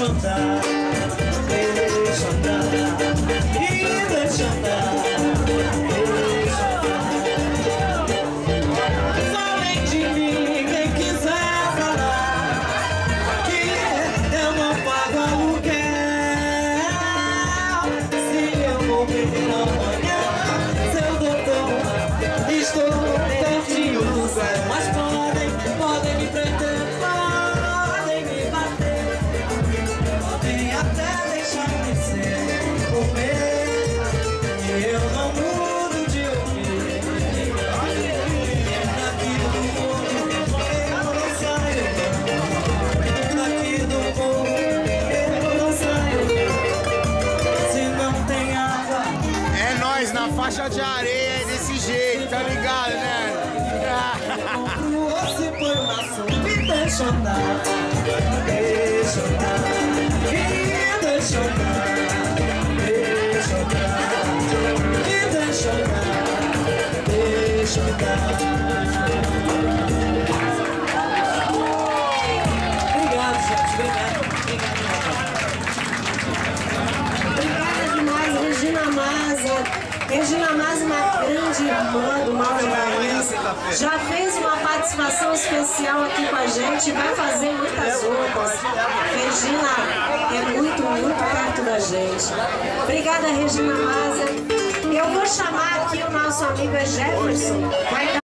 deixa andar, deixa andar, e deixa andar, deixa andar. Falem de mim quem quiser falar, que eu não pago aluguel. Se eu morrer amanhã, seu doutor, estou pertinho do céu. Mas podem me prender, podem me bater, podem até deixar de ser comer, e eu não mudo de ouvir. Daqui do mundo eu não saio, daqui do mundo eu não saio. Se não tem água, É nóis na faixa de areia, desse jeito, tá ligado, né? se põe uma sombra e deixa andar, deixa andar, e deixa andar, deixa andar, e deixa andar, deixa andar. Obrigado, gente, obrigado. Obrigada demais, Regina Masa. Regina Masa, uma grande irmã do Mal da Bahia, já fez uma participação especial aqui com a gente, vai fazer muitas outras. Regina é muito, muito perto da gente. Obrigada, Regina Masa. Eu vou chamar aqui o nosso amigo Jefferson. Vai dar